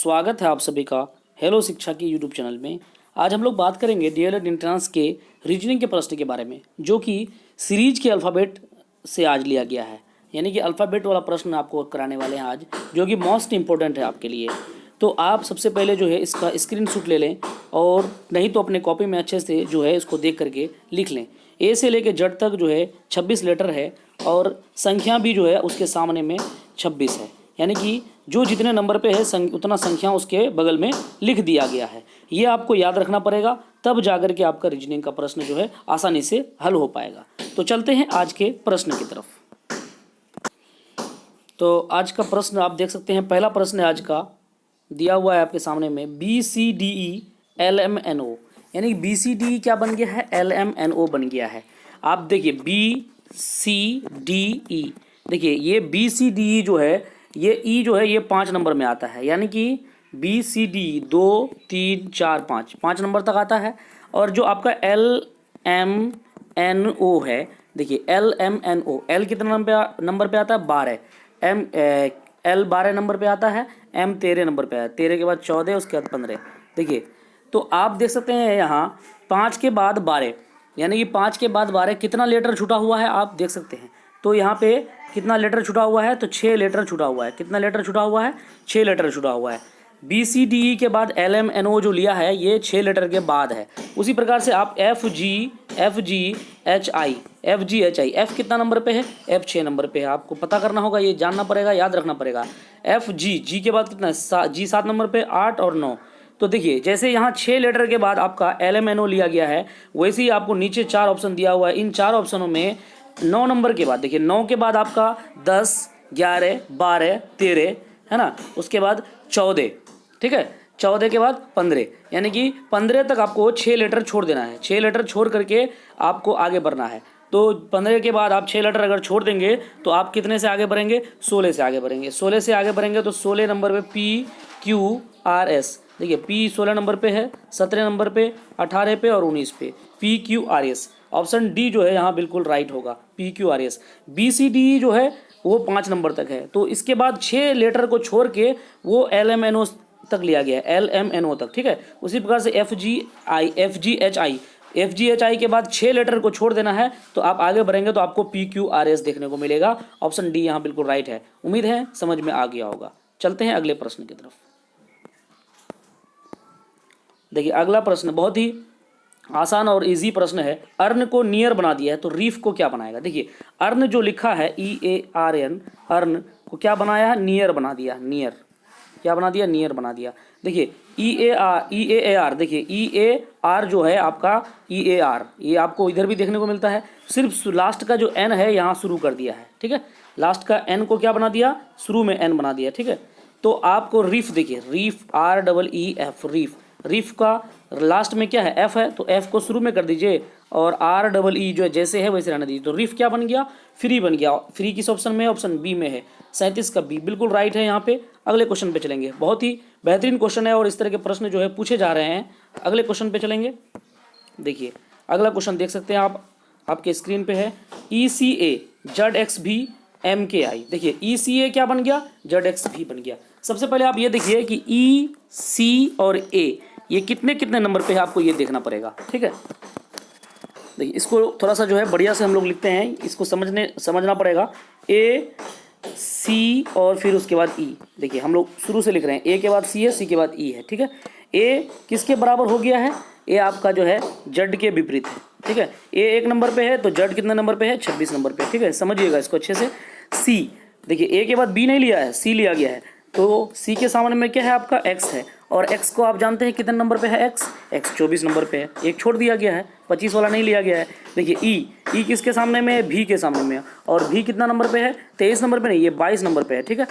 स्वागत है आप सभी का हेलो शिक्षा की यूट्यूब चैनल में। आज हम लोग बात करेंगे डीएलएड एंट्रेंस के रीजनिंग के प्रश्न के बारे में, जो कि सीरीज के अल्फ़ाबेट से आज लिया गया है। यानी कि अल्फ़ाबेट वाला प्रश्न आपको कराने वाले हैं आज, जो कि मोस्ट इम्पोर्टेंट है आपके लिए। तो आप सबसे पहले जो है इसका स्क्रीनशॉट ले लें, और नहीं तो अपने कॉपी में अच्छे से जो है इसको देख करके लिख लें। ए से लेके जेड तक जो है 26 लेटर है, और संख्या भी जो है उसके सामने में 26 है। यानी कि जो जितने नंबर पे है उतना संख्या उसके बगल में लिख दिया गया है। ये आपको याद रखना पड़ेगा, तब जाकर के आपका रीजनिंग का प्रश्न जो है आसानी से हल हो पाएगा। तो चलते हैं आज के प्रश्न की तरफ। तो आज का प्रश्न आप देख सकते हैं। पहला प्रश्न आज का दिया हुआ है आपके सामने में, BCDE LMNO। यानी BCDE क्या बन गया है, LMNO बन गया है। आप देखिए BCDE, देखिए ये BCDE जो है, ये ई जो है ये 5 नंबर में आता है। यानी कि BCDE 2 3 4 5 नंबर तक आता है। और जो आपका LMNO है, देखिए LMNO, L कितना नंबर पे आता है, 12। L 12 नंबर पे आता है, M 13 नंबर पे है, 13 के बाद 14, उसके बाद 15। देखिए तो आप देख सकते हैं यहाँ 5 के बाद 12, यानी कि 5 के बाद 12 कितना लेटर छूटा हुआ है आप देख सकते हैं। तो यहाँ पे कितना लेटर छूटा हुआ है, तो 6 लेटर छूटा हुआ है। कितना लेटर छूटा हुआ है, 6 लेटर छूटा हुआ है। BCDE के बाद LMNO जो लिया है ये 6 लेटर के बाद है। उसी प्रकार से आप FGHI F कितना नंबर पे है, F 6 नंबर पे है। आपको पता करना होगा, ये जानना पड़ेगा, याद रखना पड़ेगा। G के बाद कितना है, G 7 नंबर पे, 8 और 9। तो देखिए जैसे यहाँ 6 लेटर के बाद आपका LMNO लिया गया है, वैसे ही आपको नीचे 4 ऑप्शन दिया हुआ है। इन 4 ऑप्शनों में 9 नंबर के बाद, देखिए 9 के बाद आपका 10 11 12 13 है ना, उसके बाद 14, ठीक है, 14 के बाद 15, यानी कि 15 तक आपको 6 लेटर छोड़ देना है। 6 लेटर छोड़ करके आपको आगे बढ़ना है। तो 15 के बाद आप 6 लेटर अगर छोड़ देंगे तो आप कितने से आगे बढ़ेंगे, 16 से आगे बढ़ेंगे। 16 से आगे बढ़ेंगे तो 16 नंबर पे PQRS, देखिए P 16 नंबर पे है, 17 नंबर पे, 18 पे और 19 पे PQRS। ऑप्शन डी जो है यहाँ बिल्कुल राइट होगा, PQRS। BCDE जो है वो 5 नंबर तक है। तो इसके बाद 6 लेटर को छोड़ के वो LMNO तक लिया गया है, LMNO तक, ठीक है। उसी प्रकार से FGHI के बाद 6 लेटर को छोड़ देना है। तो आप आगे बढ़ेंगे तो आपको PQRS देखने को मिलेगा। ऑप्शन डी यहाँ बिल्कुल राइट है। उम्मीद है समझ में आ गया होगा। चलते हैं अगले प्रश्न की तरफ। देखिए अगला प्रश्न बहुत ही आसान और इजी प्रश्न है। अर्न को नियर बना दिया है, तो रीफ को क्या बनाएगा। देखिए अर्न जो लिखा है EARN, अर्न को क्या बनाया है, नियर बना दिया। नियर क्या बना दिया, नियर बना दिया। देखिए EAR, देखिए EAR जो है आपका EAR, ये आपको इधर भी देखने को मिलता है। सिर्फ लास्ट का जो N है यहाँ शुरू कर दिया है, ठीक है। लास्ट का N को क्या बना दिया, शुरू में N बना दिया, ठीक है। तो आपको रीफ, देखिए रीफ REEF, रीफ का लास्ट में क्या है, F है, तो F को शुरू में कर दीजिए, और REE जो है जैसे है वैसे रहने दीजिए। तो रीफ क्या बन गया, फ्री बन गया। फ्री किस ऑप्शन में है, ऑप्शन बी में है। 37 का बी बिल्कुल राइट है। यहाँ पे अगले क्वेश्चन पे चलेंगे। बहुत ही बेहतरीन क्वेश्चन है और इस तरह के प्रश्न जो है पूछे जा रहे हैं। अगले क्वेश्चन पे चलेंगे। देखिए अगला क्वेश्चन देख सकते हैं आप, आपके स्क्रीन पे है, ECA ZXV MKI। देखिए ECA क्या बन गया, ZXV बन गया। सबसे पहले आप ये देखिए कि EC और A ये कितने कितने नंबर पे है, आपको ये देखना पड़ेगा, ठीक है। देखिए इसको थोड़ा सा जो है बढ़िया से हम लोग लिखते हैं, इसको समझना पड़ेगा। AC और फिर उसके बाद E। देखिए हम लोग शुरू से लिख रहे हैं, A के बाद C है, C के बाद E है, ठीक है। A किसके बराबर हो गया है, A आपका जो है Z के विपरीत है, ठीक है। A 1 नंबर पे है तो Z कितने नंबर पे है, 26 नंबर पे, ठीक है। समझिएगा इसको अच्छे से। C, देखिए A के बाद B नहीं लिया है, C लिया गया है। तो C के सामने में क्या है, आपका X है, और X को आप जानते हैं कितने नंबर पे है, X 24 नंबर पे है। एक छोड़ दिया गया है, 25 वाला नहीं लिया गया है। देखिए E किसके सामने में है, V के सामने में है, और V कितना नंबर पे है, 23 नंबर पे नहीं, ये 22 नंबर पे है, ठीक है।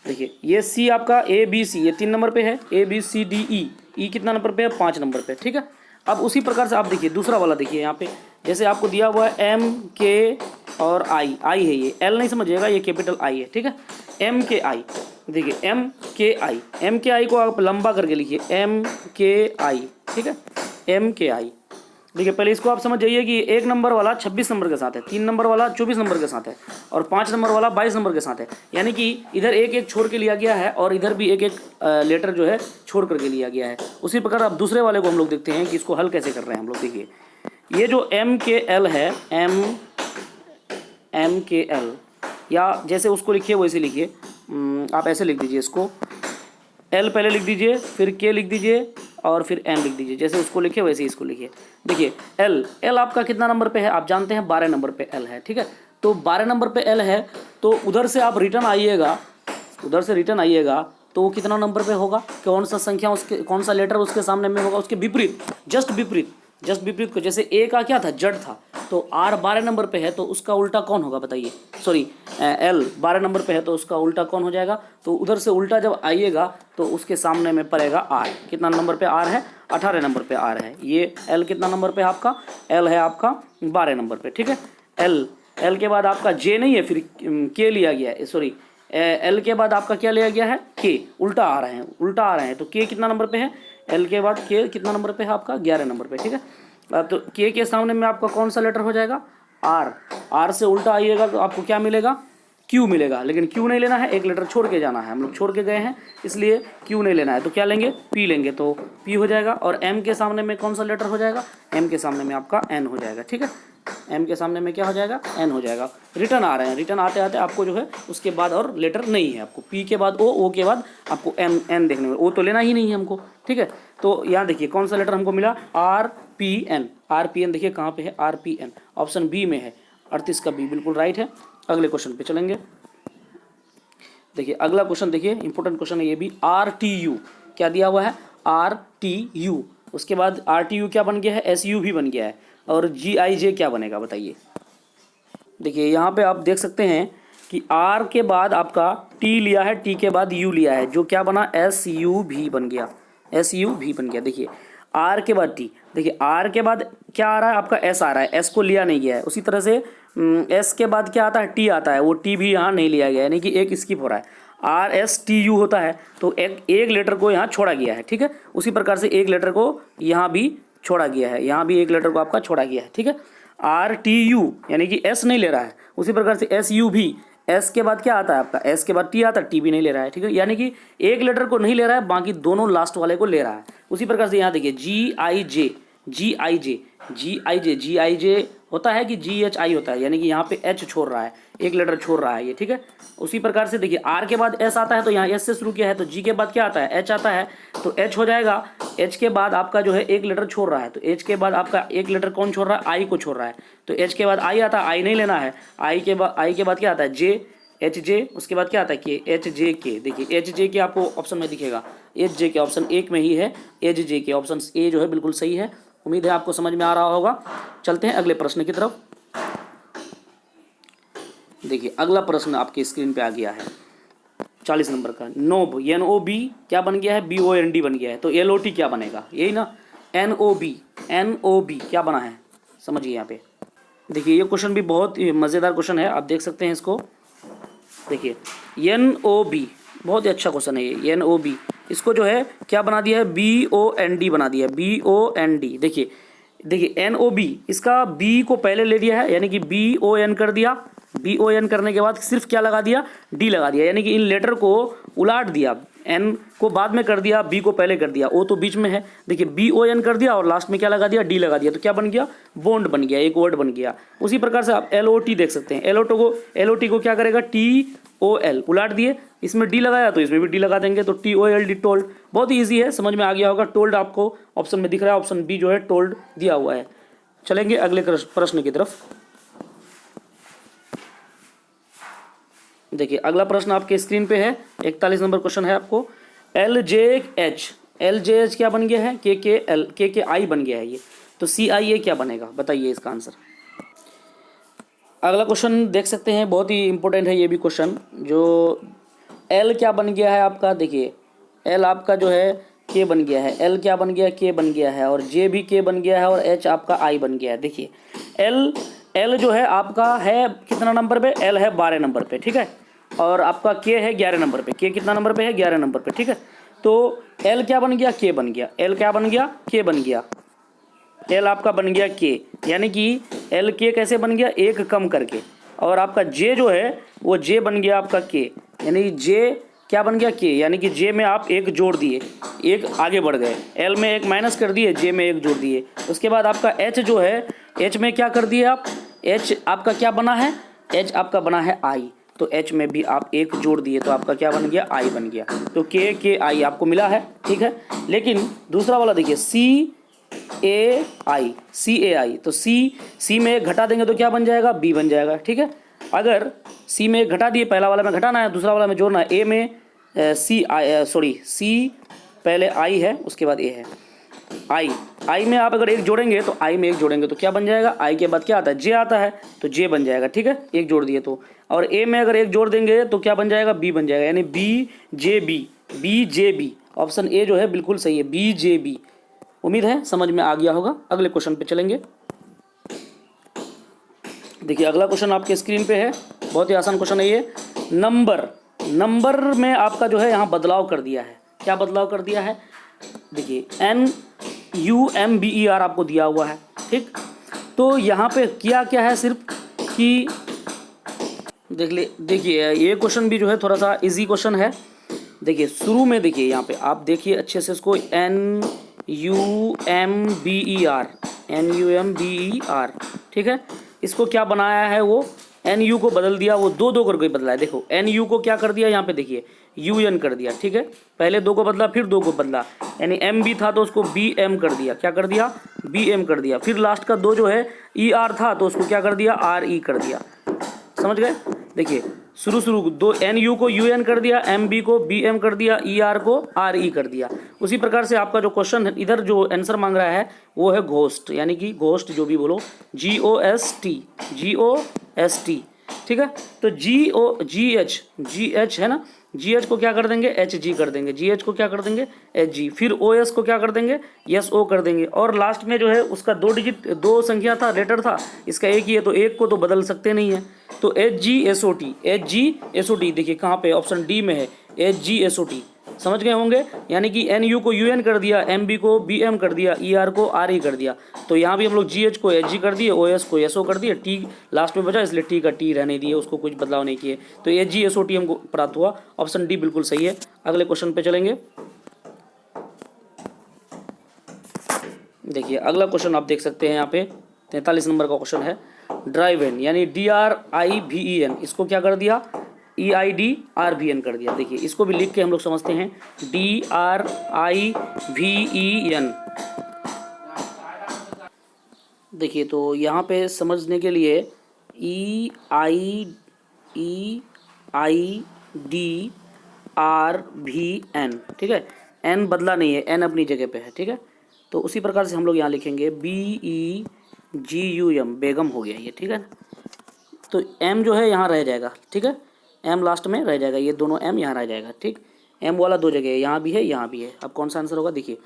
देखिए ये C आपका ABC ये 3 नंबर पे है, ABCDE, E कितना नंबर पे है, 5 नंबर पे, ठीक है। अब उसी प्रकार से आप देखिए दूसरा वाला, देखिए यहाँ पे जैसे आपको दिया हुआ है MK और I है, ये L नहीं समझिएगा, ये कैपिटल I है, ठीक है। MKI, देखिए MKI को आप लंबा करके लिखिए MKI, ठीक है, MKI। देखिए पहले इसको आप समझ जाइए कि 1 नंबर वाला 26 नंबर के साथ है, 3 नंबर वाला 24 नंबर के साथ है और 5 नंबर वाला 22 नंबर के साथ है। यानी कि इधर एक एक छोड़ के लिया गया है और इधर भी एक एक लेटर जो है छोड़ करके लिया गया है। उसी प्रकार अब दूसरे वाले को हम लोग देखते हैं कि इसको हल कैसे कर रहे हैं हम लोग। देखिए ये जो MKL है, MKL या जैसे उसको लिखिए वैसे लिखिए, आप ऐसे लिख दीजिए इसको, L पहले लिख दीजिए, फिर K लिख दीजिए और फिर M लिख दीजिए। जैसे उसको लिखे वैसे ही इसको लिखिए। देखिए L आपका कितना नंबर पे है आप जानते हैं, 12 नंबर पे L है, ठीक है। तो 12 नंबर पे L है तो उधर से आप रिटर्न आइएगा, उधर से रिटर्न आइएगा तो वो कितना नंबर पे होगा, कौन सा संख्या उसके, कौन सा लेटर उसके सामने में होगा, उसके विपरीत, जस्ट विपरीत को। जैसे A का क्या था, जड़ था, तो R 12 नंबर पे है तो उसका उल्टा कौन होगा बताइए, सॉरी L 12 नंबर पे है तो उसका उल्टा कौन हो जाएगा। तो उधर से उल्टा जब आइएगा तो उसके सामने में पड़ेगा R। कितना नंबर पे R है, 18 नंबर पे R है। ये L कितना नंबर पे आपका, L है आपका 12 नंबर पे, ठीक है। L के बाद आपका J नहीं है, फिर K लिया गया है, सॉरी L के बाद आपका क्या लिया गया है, K, उल्टा आ रहे हैं तो K कितना नंबर पे है, L के बाद K कितना नंबर पे है आपका, 11 नंबर पे, ठीक है। तो K के सामने में आपका कौन सा लेटर हो जाएगा, R से उल्टा आइएगा तो आपको क्या मिलेगा, Q मिलेगा। लेकिन Q नहीं लेना है, एक लेटर छोड़ के जाना है, हम लोग छोड़ के गए हैं इसलिए Q नहीं लेना है। तो क्या लेंगे, P लेंगे, तो P हो जाएगा। और M के सामने में कौन सा लेटर हो जाएगा, M के सामने में आपका N हो जाएगा, ठीक है। M के सामने में क्या हो जाएगा, N हो जाएगा। रिटर्न आ रहे हैं, रिटर्न आते आते आपको जो है उसके बाद और लेटर नहीं है, आपको P के बाद O के बाद आपको N देखने में, O तो लेना ही नहीं है हमको, ठीक है। तो यहाँ देखिए कौन सा लेटर हमको मिला, RPN देखिए कहाँ पे है, RPN ऑप्शन बी में है, 38 का बी बिल्कुल राइट है। अगले क्वेश्चन पे चलेंगे। देखिए अगला क्वेश्चन देखिए, इंपॉर्टेंट क्वेश्चन है ये भी। RTU क्या दिया हुआ है, RTU, उसके बाद RTU क्या बन गया है, SU भी बन गया है, और GIJ क्या बनेगा बताइए। देखिए यहाँ पे आप देख सकते हैं कि R के बाद आपका T लिया है, T के बाद U लिया है, जो क्या बना, SUV बन गया, SUV बन गया। देखिए R के बाद T, देखिए R के बाद क्या आ रहा है आपका, S आ रहा है, S को लिया नहीं गया है। उसी तरह से S के बाद क्या आता है, T आता है, वो T भी यहाँ नहीं लिया गया है, यानी कि एक स्किप हो रहा है। RSTU होता है तो एक लेटर को यहाँ छोड़ा गया है, ठीक है। उसी प्रकार से एक लेटर को यहाँ भी छोड़ा गया है, यहाँ भी एक लेटर को आपका छोड़ा गया है, ठीक है। RTU यानी कि S नहीं ले रहा है। उसी प्रकार से SUV, S के बाद क्या आता है आपका, S के बाद T आता है, T भी नहीं ले रहा है, ठीक है। यानी कि एक लेटर को नहीं ले रहा है, बाकी दोनों लास्ट वाले को ले रहा है। उसी प्रकार से यहाँ देखिए GIJ होता है कि GHI होता है, यानी कि यहाँ पे H छोड़ रहा है, एक लेटर छोड़ रहा है ये, ठीक है। उसी प्रकार से देखिए R के बाद S आता है तो यहाँ S से शुरू किया है, तो G के बाद क्या आता है, H आता है, तो H हो जाएगा। H के बाद आपका जो है एक लेटर छोड़ रहा है, तो H के बाद आपका एक लेटर कौन छोड़ रहा है, I को छोड़ रहा है, तो H के बाद I आता है, I नहीं लेना है। I के बाद क्या आता है, HJ, उसके बाद क्या आता है K, HJK। देखिए HJK आपको ऑप्शन में दिखेगा, HJK ऑप्शन 1 में ही है, HJK ऑप्शन ए जो है बिल्कुल सही है। उम्मीद है आपको समझ में आ रहा होगा। चलते हैं अगले प्रश्न की तरफ। देखिए अगला प्रश्न आपकी स्क्रीन पे आ गया है 40 नंबर का। NOB, NOB क्या बन गया है, BOND बन गया है, तो LOT क्या बनेगा, यही ना, NOB क्या बना है, समझिए यहाँ पे। देखिए ये क्वेश्चन भी बहुत मज़ेदार क्वेश्चन है, आप देख सकते हैं इसको। देखिए NOB बहुत ही अच्छा क्वेश्चन है ये, NOB इसको जो है क्या बना दिया है, BOND बना दिया है, BOND। देखिए NOB इसका B को पहले ले लिया है, यानी कि BON कर दिया, BON करने के बाद सिर्फ क्या लगा दिया, D लगा दिया, यानी कि इन लेटर को उलाट दिया, N को बाद में कर दिया, B को पहले कर दिया, O तो बीच में है। देखिए BON कर दिया और लास्ट में क्या लगा दिया, D लगा दिया, तो क्या बन गया, बॉन्ड बन गया, एक वर्ड बन गया। उसी प्रकार से आप LOT देख सकते हैं, LOT को क्या करेगा, TOL उलाट दिए, इसमें D लगाया तो इसमें भी D लगा देंगे, तो TOLD टोल्ड। बहुत ही ईजी है, समझ में आ गया होगा। टोल्ड आपको ऑप्शन में दिख रहा है, ऑप्शन बी जो है टोल्ड दिया हुआ है। चलेंगे अगले प्रश्न की तरफ। देखिए अगला प्रश्न आपके स्क्रीन पे है, 41 नंबर क्वेश्चन है आपको। LJH क्या बन गया है, KKI बन गया है ये, तो CIA क्या बनेगा बताइए इसका आंसर। अगला क्वेश्चन देख सकते हैं, बहुत ही इंपॉर्टेंट है ये भी क्वेश्चन। जो L क्या बन गया है आपका, देखिए L आपका जो है K बन गया है, L क्या बन गया, K बन गया है, और J भी K बन गया है, और H आपका I बन गया है। देखिए L जो है आपका है कितना नंबर पे, L है 12 नंबर पे, ठीक है, और आपका K है 11 नंबर पे। K कितना नंबर पे है, 11 नंबर पे, ठीक है। तो L क्या बन गया, K बन गया, L क्या बन गया, K बन गया, एल आपका बन गया के, यानी कि एल के कैसे बन गया, एक कम करके, और आपका जे जो है वो जे बन गया आपका के, यानी जे क्या बन गया के, यानी कि जे में आप एक जोड़ दिए, एक आगे बढ़ गए, एल में एक माइनस कर दिए, जे में एक जोड़ दिए। उसके बाद आपका एच जो है, एच में क्या कर दिए आप, एच आपका क्या बना है, एच आपका बना है आई, तो एच में भी आप एक जोड़ दिए तो आपका क्या बन गया, आई बन गया। तो के आई आपको मिला है, ठीक है। लेकिन दूसरा वाला देखिए सी ए आई, सी ए आई, तो सी में एक घटा देंगे तो क्या बन जाएगा, बी बन जाएगा, ठीक है। अगर सी में एक घटा दिए, पहला वाला में घटाना है, दूसरा वाला में जोड़ना है, ए में सी पहले आई है, उसके बाद ए है, आई में आप अगर एक जोड़ेंगे तो आई में एक जोड़ेंगे तो क्या बन जाएगा, आई के बाद क्या आता है, जे आता है, तो जे बन जाएगा, ठीक है, एक जोड़ दिए तो। और ए में अगर एक जोड़ देंगे तो क्या बन जाएगा, बी बन जाएगा, यानी B J B, option A जो है बिल्कुल सही है, बी जे बी। उम्मीद है समझ में आ गया होगा। अगले क्वेश्चन पे चलेंगे। देखिए अगला क्वेश्चन आपके स्क्रीन पे है, बहुत ही आसान क्वेश्चन है ये। नंबर में आपका जो है यहाँ बदलाव कर दिया है, क्या बदलाव कर दिया है, देखिए NUMBER आपको दिया हुआ है, ठीक। तो यहाँ पे किया क्या है, सिर्फ कि देखिए ये क्वेश्चन भी जो है थोड़ा सा इजी क्वेश्चन है। देखिए शुरू में देखिए यहाँ पे आप देखिए अच्छे से इसको, NUMBER, ठीक है। इसको क्या बनाया है, वो NU को बदल दिया, वो दो करके बदला है। देखो NU को क्या कर दिया यहाँ पे, देखिए UN कर दिया, ठीक है। पहले दो को बदला, फिर दो को बदला, यानी MB था तो उसको BM कर दिया, क्या कर दिया, BM कर दिया। फिर लास्ट का दो जो है ER था तो उसको क्या कर दिया, RE कर दिया। समझ गए। देखिए शुरू दो NU को UN कर दिया, MB को BM कर दिया, ER को RE कर दिया। उसी प्रकार से आपका जो क्वेश्चन इधर जो आंसर मांग रहा है वो है घोस्ट, यानी कि घोस्ट जो भी बोलो, GOST, ठीक है। तो GH है ना, GH को क्या कर देंगे, HG कर देंगे, GH को क्या कर देंगे, HG। फिर OS को क्या कर देंगे, SO कर देंगे। और लास्ट में जो है उसका दो संख्या था, लेटर था, इसका एक ही है तो एक को तो बदल सकते नहीं है, तो HGSOT। देखिए कहाँ पे, ऑप्शन डी में है HGSOT। समझ गए होंगे। यानी कि NU को UN कर दिया, MB को BM कर दिया, ER को RE कर दिया। तो यहाँ भी हम लोग GH को HG कर दिए, OS को SO कर दिए, T लास्ट में बचा इसलिए T का T रहने दिए, उसको कुछ बदलाव नहीं किए, तो HGSOT हमको प्राप्त हुआ। ऑप्शन डी बिल्कुल सही है। अगले क्वेश्चन पे चलेंगे। देखिए अगला क्वेश्चन आप देख सकते हैं यहाँ पे 43 नंबर का क्वेश्चन है। ड्राइवेन यानी DRIVEN, इसको क्या कर दिया, EIDRVN कर दिया। देखिए इसको भी लिख के हम लोग समझते हैं, DRIVEN। देखिए तो यहाँ पे समझने के लिए EIDRVN, ठीक है। N बदला नहीं है, N अपनी जगह पे है, ठीक है। तो उसी प्रकार से हम लोग यहाँ लिखेंगे BEGUM, बेगम हो गया ये, ठीक है। तो M जो है यहाँ रह जाएगा, ठीक है, M लास्ट में रह जाएगा, ये दोनों M यहाँ रह जाएगा, ठीक। M वाला दो जगह है, यहाँ भी है, यहाँ भी है। अब कौन सा आंसर होगा, देखिए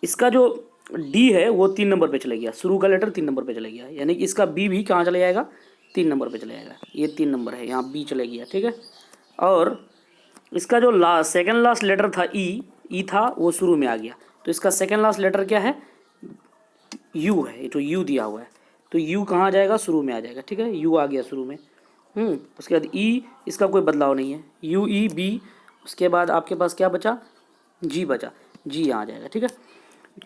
इसका जो D है वो 3 नंबर पे चले गया, शुरू का लेटर 3 नंबर पे चले गया, यानी कि इसका B भी कहाँ चले जाएगा, 3 नंबर पे चले जाएगा। ये 3 नंबर है, यहाँ B चले गया, ठीक है। और इसका जो सेकेंड लास्ट लेटर था E था, वो शुरू में आ गया, तो इसका सेकेंड लास्ट लेटर क्या है, U है, जो U दिया हुआ है, तो U कहाँ आ जाएगा, शुरू में आ जाएगा, ठीक है। U आ गया शुरू में। उसके बाद E, इसका कोई बदलाव नहीं है, UEB। उसके बाद आपके पास क्या बचा, G बचा, G यहाँ आ जाएगा, ठीक है।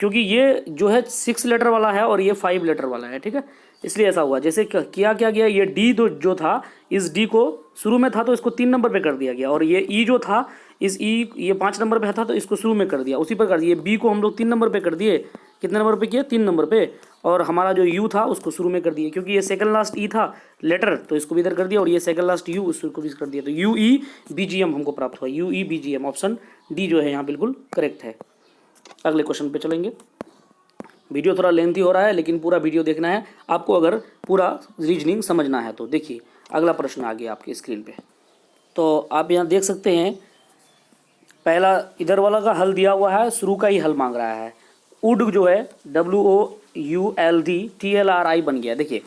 क्योंकि ये जो है 6 लेटर वाला है और ये 5 लेटर वाला है, ठीक है, इसलिए ऐसा हुआ। जैसे क्या गया, ये D जो था, इस D को शुरू में था तो इसको 3 नंबर पे कर दिया गया, और ये E जो था, इस E ये 5 नंबर पे था तो इसको शुरू में कर दिया। उसी प्रकार ये B को हम लोग 3 नंबर पे कर दिए, कितने नंबर पे किए, 3 नंबर पे। और हमारा जो U था उसको शुरू में कर दिए, क्योंकि ये सेकंड लास्ट E था लेटर, तो इसको भी इधर कर दिया, और ये सेकंड लास्ट U उसको भी कर दिया, तो UEBGM हमको प्राप्त हुआ, UEBGM। ऑप्शन डी जो है यहाँ बिल्कुल करेक्ट है। अगले क्वेश्चन पे चलेंगे। वीडियो थोड़ा लेंथी हो रहा है, लेकिन पूरा वीडियो देखना है आपको, अगर पूरा रीजनिंग समझना है तो। देखिए अगला प्रश्न आ गया आपकी स्क्रीन पे, तो आप यहाँ देख सकते हैं, पहला इधर वाला का हल दिया हुआ है, शुरू का ही हल मांग रहा है। वुड जो है WOULD बन गया। देखिए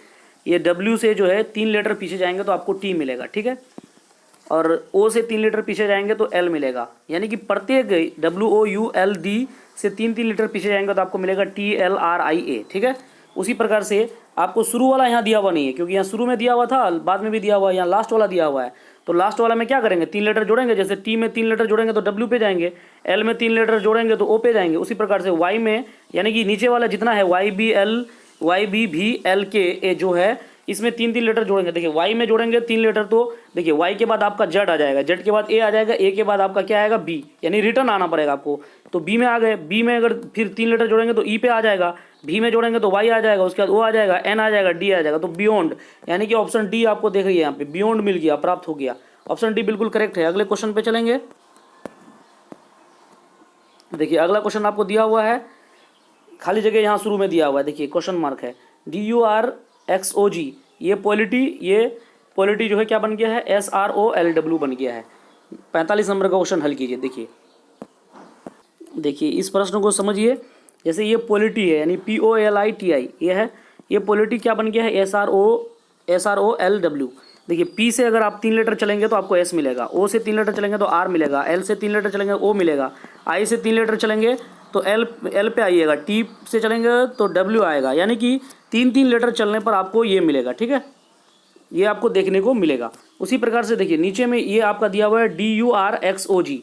ये W से जो है 3 लेटर पीछे जाएंगे तो आपको T मिलेगा, ठीक है, और O से 3 लेटर पीछे जाएंगे तो L मिलेगा, यानी कि प्रत्येक WOULD से 3-3 लीटर पीछे जाएंगे तो आपको मिलेगा TLRIA, ठीक है। उसी प्रकार से आपको शुरू वाला यहाँ दिया हुआ नहीं है, क्योंकि यहाँ शुरू में दिया हुआ था, बाद में भी दिया हुआ है, यहाँ लास्ट वाला दिया हुआ है। तो लास्ट वाला में क्या करेंगे, 3 लेटर जोड़ेंगे, जैसे टी में 3 लेटर जोड़ेंगे तो डब्ल्यू पे जाएंगे, एल में 3 लेटर जोड़ेंगे तो ओ पे जाएंगे। उसी प्रकार से वाई में, यानी कि नीचे वाला जितना है YBVLK जो है, इसमें 3-3 लेटर जोड़ेंगे। देखिए वाई में जोड़ेंगे 3 लेटर, तो देखिए वाई के बाद आपका जेड आ जाएगा, जेड के बाद ए आ जाएगा, ए के बाद आपका क्या आएगा, बी, यानी रिटर्न आना पड़ेगा आपको। तो बी में आ गए, बी में अगर फिर 3 लेटर जोड़ेंगे तो ई पे आ जाएगा, भी में जोड़ेंगे तो वाई आ जाएगा, उसके बाद ओ आ जाएगा, एन आ जाएगा, डी आ जाएगा। तो बियॉन्ड, यानी कि ऑप्शन डी आपको देख रही है यहाँ पे, बियॉन्ड मिल गया, प्राप्त हो गया। ऑप्शन डी बिल्कुल करेक्ट है। अगले क्वेश्चन पे चलेंगे। देखिए अगला क्वेश्चन आपको दिया हुआ है, खाली जगह यहाँ शुरू में दिया हुआ है, देखिए क्वेश्चन मार्क है, DURXOG, ये पॉलिटी जो है क्या बन गया है, SROLW बन गया है। 45 नंबर का क्वेश्चन हल कीजिए। देखिए इस प्रश्न को समझिए, जैसे ये पॉलिटी है, यानी POLITI ये है, ये पॉलिटी क्या बन गया है, SROLW। देखिए पी से अगर आप 3 लेटर चलेंगे तो आपको एस मिलेगा, ओ से 3 लेटर चलेंगे तो आर मिलेगा, एल से 3 लेटर चलेंगे ओ मिलेगा, आई से 3 लेटर चलेंगे तो एल पे आइएगा, टी से चलेंगे तो डब्ल्यू आएगा, यानी कि 3-3 लेटर चलने पर आपको ये मिलेगा, ठीक है, ये आपको देखने को मिलेगा। उसी प्रकार से देखिए नीचे में ये आपका दिया हुआ है DURXOG,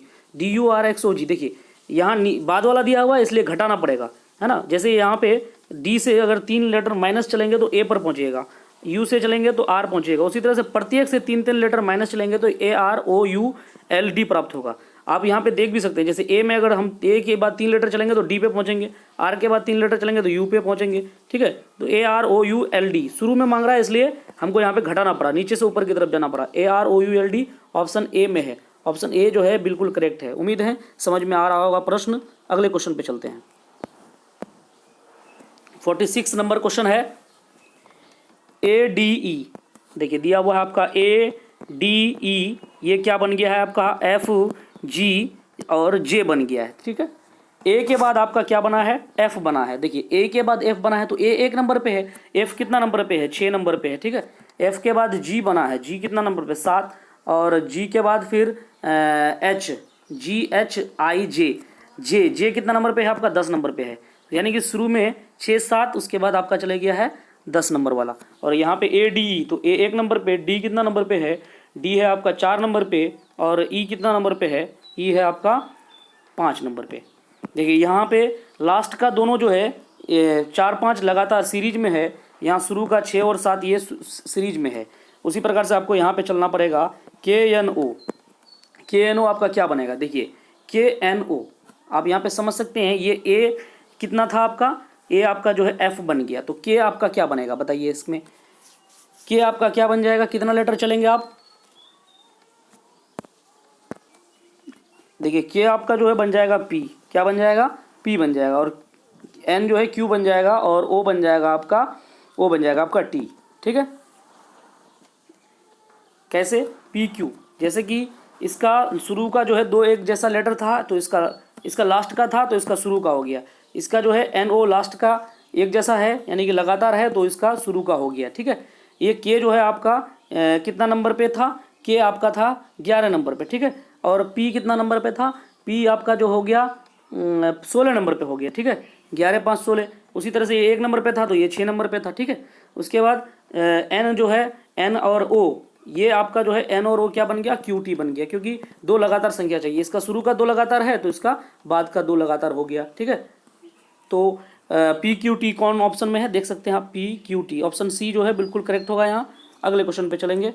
देखिए यहाँ बाद वाला दिया हुआ है इसलिए घटाना पड़ेगा, है ना। जैसे यहाँ पे डी से अगर 3 लेटर माइनस चलेंगे तो ए पर पहुँचेगा, यू से चलेंगे तो आर पहुँचेगा, उसी तरह से प्रत्येक से 3-3 लेटर माइनस चलेंगे तो AROULD प्राप्त होगा। आप यहाँ पे देख भी सकते हैं, जैसे ए में अगर हम ए के बाद 3 लेटर चलेंगे तो डी पे पहुँचेंगे, आर के बाद 3 लेटर चलेंगे तो यू पे पहुँचेंगे, ठीक है। तो AROULD शुरू में मांग रहा है, इसलिए हमको यहाँ पे घटाना पड़ा, नीचे से ऊपर की तरफ जाना पड़ा। AROULD ऑप्शन ए में है, ऑप्शन ए जो है बिल्कुल करेक्ट है। उम्मीद है समझ में आ रहा होगा प्रश्न। अगले क्वेश्चन पे चलते हैं। 46 नंबर क्वेश्चन है, ADE, देखिए दिया हुआ है आपका ADE, ये क्या बन गया है आपका, FG और J बन गया है, ठीक है। ए के बाद आपका क्या बना है, F बना है। देखिए ए के बाद F बना है तो ए 1 नंबर पे है, F कितना नंबर पे है, 6 नंबर पे है, ठीक है। F के बाद G बना है, G कितना नंबर पे, 7, और G के बाद फिर J कितना नंबर पे है आपका, 10 नंबर पे है, यानी कि शुरू में 6-7, उसके बाद आपका चले गया है 10 नंबर वाला। और यहाँ पे ADE, तो A 1 नंबर पे, D कितना नंबर पे है, D है आपका 4 नंबर पे, और E कितना नंबर पे है, E है आपका 5 नंबर पे। देखिए यहाँ पे लास्ट का दोनों जो है 4-5 लगातार सीरीज में है, यहाँ शुरू का 6 और 7 ये सीरीज में है। उसी प्रकार से आपको यहाँ पे चलना पड़ेगा। KNO आपका क्या बनेगा, देखिए KNO आप यहाँ पे समझ सकते हैं, ये A कितना था आपका, A आपका जो है F बन गया, तो K आपका क्या बनेगा बताइए, इसमें K आपका क्या बन जाएगा, कितना लेटर चलेंगे आप, देखिए K आपका जो है बन जाएगा P, क्या बन जाएगा, P बन जाएगा, और N जो है Q बन जाएगा, और O बन जाएगा आपका, O बन जाएगा आपका T, ठीक है। कैसे, PQ, जैसे कि इसका शुरू का जो है 2 एक जैसा लेटर था, तो इसका लास्ट का था तो इसका शुरू का हो गया, इसका जो है NO लास्ट का एक जैसा है, यानी कि लगातार है, तो इसका शुरू का हो गया, ठीक है। ये K जो है आपका कितना नंबर पे था, K आपका था 11 नंबर पे, ठीक है। और P कितना नंबर पे था, P आपका जो हो गया 16 नंबर पे हो गया, ठीक है, 11, 5, 16। उसी तरह से ये 1 नंबर पे था तो ये 6 नंबर पे था, ठीक है। उसके बाद N जो है, N और O, ये आपका जो है N और O क्या बन गया, QT बन गया, क्योंकि 2 लगातार संख्या चाहिए, इसका शुरू का 2 लगातार है तो इसका बाद का 2 लगातार हो गया, ठीक है। तो PQT कौन ऑप्शन में है, देख सकते हैं आप, PQT ऑप्शन सी जो है बिल्कुल करेक्ट होगा। यहाँ अगले क्वेश्चन पे चलेंगे।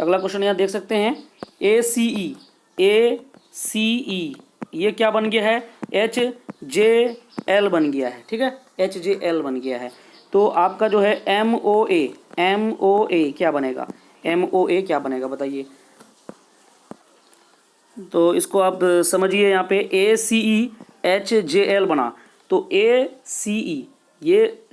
अगला क्वेश्चन यहाँ देख सकते हैं, ACE ये क्या बन गया है, HJL बन गया है, ठीक है, HJL बन गया है। तो आपका जो है MOA क्या बनेगा, MOA क्या बनेगा बताइए। तो इसको आप समझिए, यहाँ पे ACE HJL बना, तो ACE ये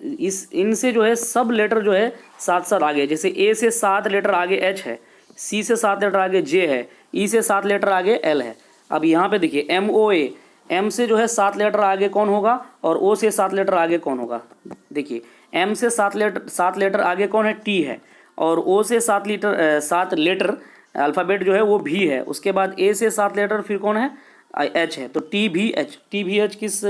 इनसे जो है सब लेटर जो है साथ साथ आगे, जैसे A से 7 लेटर आगे H है, C से 7 लेटर आगे J है, E से 7 लेटर आगे L है। अब यहाँ पे देखिए MOA, M से जो है 7 लेटर आगे कौन होगा, और O से 7 लेटर आगे कौन होगा। देखिए M से 7 लेटर आगे कौन है, T है, और O से 7 लेटर अल्फ़ाबेट जो है वो भी है, उसके बाद ए से 7 लेटर फिर कौन है, एच है, तो टी भी एच किस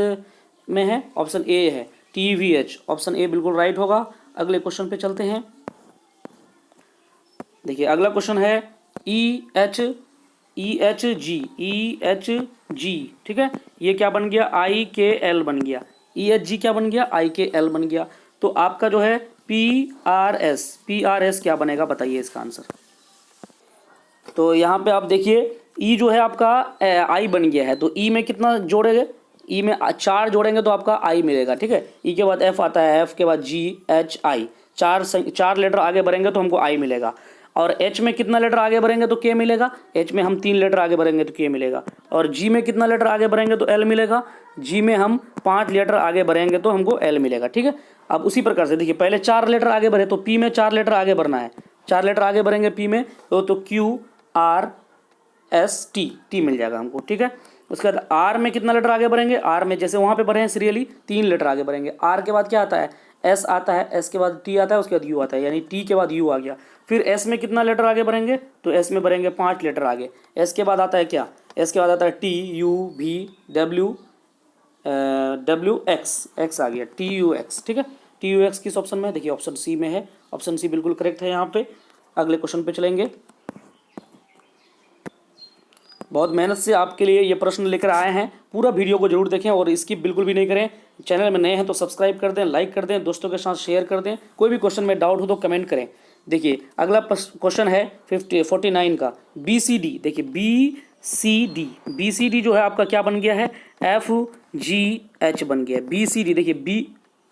में है, ऑप्शन ए है, T V H, option A बिल्कुल राइट होगा। अगले क्वेश्चन पे चलते हैं। देखिए अगला क्वेश्चन है ई एच जी, ठीक है, ये क्या बन गया, आई के एल बन गया, ई एच जी क्या बन गया, आई के एल बन गया। तो आपका जो है पी आर एस क्या बनेगा, बताइए इसका आंसर। तो यहाँ पे आप देखिए ई जो है आपका आई बन गया है, तो ई में कितना जोड़ेंगे, ई में 4 जोड़ेंगे तो आपका आई मिलेगा, ठीक है। ई के बाद एफ आता है, एफ के बाद जी एच आई, 4 लेटर आगे बढ़ेंगे तो हमको आई मिलेगा। और एच में कितना लेटर आगे बढ़ेंगे तो के मिलेगा, एच में हम 3 लेटर आगे बढ़ेंगे तो के मिलेगा। और जी में कितना लेटर आगे बढ़ेंगे तो एल मिलेगा, जी में हम 5 लेटर आगे बढ़ेंगे तो हमको एल मिलेगा, ठीक है। अब उसी प्रकार से देखिए पहले 4 लेटर आगे बढ़े तो पी में 4 लेटर आगे बढ़ना है, 4 लेटर आगे बढ़ेंगे पी में तो क्यू आर एस टी मिल जाएगा हमको, ठीक है। उसके बाद आर में कितना लेटर आगे बढ़ेंगे, आर में जैसे वहाँ पे बढ़े हैं सीरियली 3 लेटर आगे बढ़ेंगे। आर के बाद क्या आता है, एस आता है, एस के बाद टी आता है, उसके बाद यू आता है, यानी टी के बाद यू आ गया। फिर एस में कितना लेटर आगे बढ़ेंगे, तो एस में बढ़ेंगे 5 लेटर आगे। एस के बाद आता है क्या, एस के बाद आता है T U V W X आ गया, टी यू एक्स, ठीक है। टी यू एक्स किस ऑप्शन में है, देखिए ऑप्शन सी में है, ऑप्शन सी बिल्कुल करेक्ट है यहाँ पे। अगले क्वेश्चन पे चलेंगे। बहुत मेहनत से आपके लिए ये प्रश्न लेकर आए हैं, पूरा वीडियो को जरूर देखें और स्किप बिल्कुल भी नहीं करें। चैनल में नए हैं तो सब्सक्राइब कर दें, लाइक कर दें, दोस्तों के साथ शेयर कर दें। कोई भी क्वेश्चन में डाउट हो तो कमेंट करें। देखिए अगला क्वेश्चन है 49 का, बी सी डी। देखिए बी सी डी जो है आपका क्या बन गया है, एफ जी एच बन गया, बी सी डी। देखिए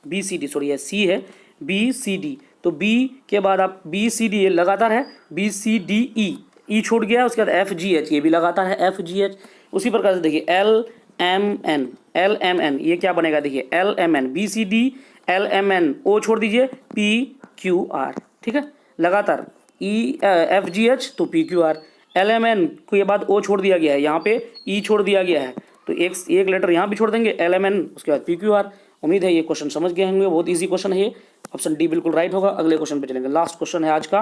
बी सी डी सॉरी है, सी है, बी सी डी। तो बी के बाद आप बी सी डी ये लगातार है, बी सी डी ई छूट गया, उसके बाद एफ जी एच ये भी लगातार है, एफ जी एच। उसी प्रकार से देखिए एल एम एन ये क्या बनेगा, देखिए L M N, B C D L M N, O छोड़ दीजिए, पी क्यू आर, ठीक है, लगातार ई एफ जी एच तो P Q R, L M N को ये बाद ओ छोड़ दिया गया है, यहाँ पे ई छोड़ दिया गया है, तो एक लेटर यहाँ भी छोड़ देंगे, एल एम एन, उसके बाद पी क्यू आर। उम्मीद है ये क्वेश्चन समझ गए होंगे, बहुत ईजी क्वेश्चन है ये, ऑप्शन डी बिल्कुल राइट होगा। अगले क्वेश्चन पे चलेंगे, लास्ट क्वेश्चन है आज का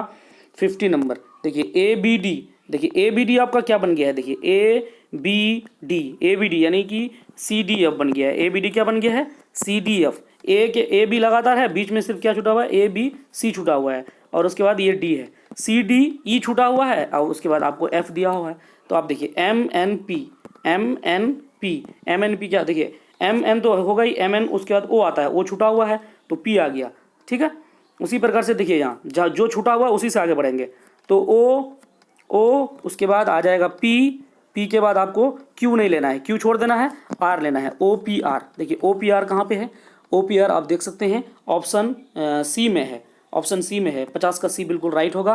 50 नंबर। देखिए ए बी डी, देखिए ए बी डी आपका क्या बन गया है, देखिए ए बी डी यानी कि सी डी एफ बन गया है, ए बी डी क्या बन गया है, C D F. A B लगातार है, बीच में सिर्फ क्या छूटा हुआ है, ए बी सी छूटा हुआ है, और उसके बाद ये डी है, सी डी ई छूटा हुआ है, और उसके बाद आपको एफ दिया हुआ है। तो आप देखिए एम एन पी क्या, देखिए एम एन तो होगा ही, एम एन उसके बाद ओ आता है, ओ छूटा हुआ है तो पी आ गया, ठीक है। उसी प्रकार से देखिए यहाँ जो छूटा हुआ है उसी से आगे बढ़ेंगे, तो ओ उसके बाद आ जाएगा पी के बाद आपको क्यू नहीं लेना है, क्यू छोड़ देना है, आर लेना है, ओ पी आर। देखिए ओ पी आर कहाँ पे है, ओ पी आर आप देख सकते हैं ऑप्शन सी में है, ऑप्शन सी में है, 50 का सी बिल्कुल राइट होगा।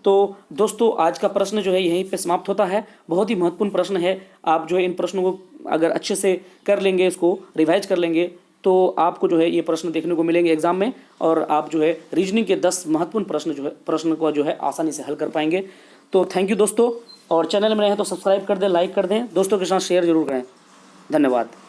तो दोस्तों आज का प्रश्न जो है यहीं पे समाप्त होता है, बहुत ही महत्वपूर्ण प्रश्न है। आप जो है इन प्रश्नों को अगर अच्छे से कर लेंगे, इसको रिवाइज कर लेंगे, तो आपको जो है ये प्रश्न देखने को मिलेंगे एग्जाम में, और आप जो है रीजनिंग के 10 महत्वपूर्ण प्रश्न को जो है आसानी से हल कर पाएंगे। तो थैंक यू दोस्तों, और चैनल में नए हैं तो सब्सक्राइब कर दें, लाइक कर दें, दोस्तों के साथ शेयर जरूर करें। धन्यवाद।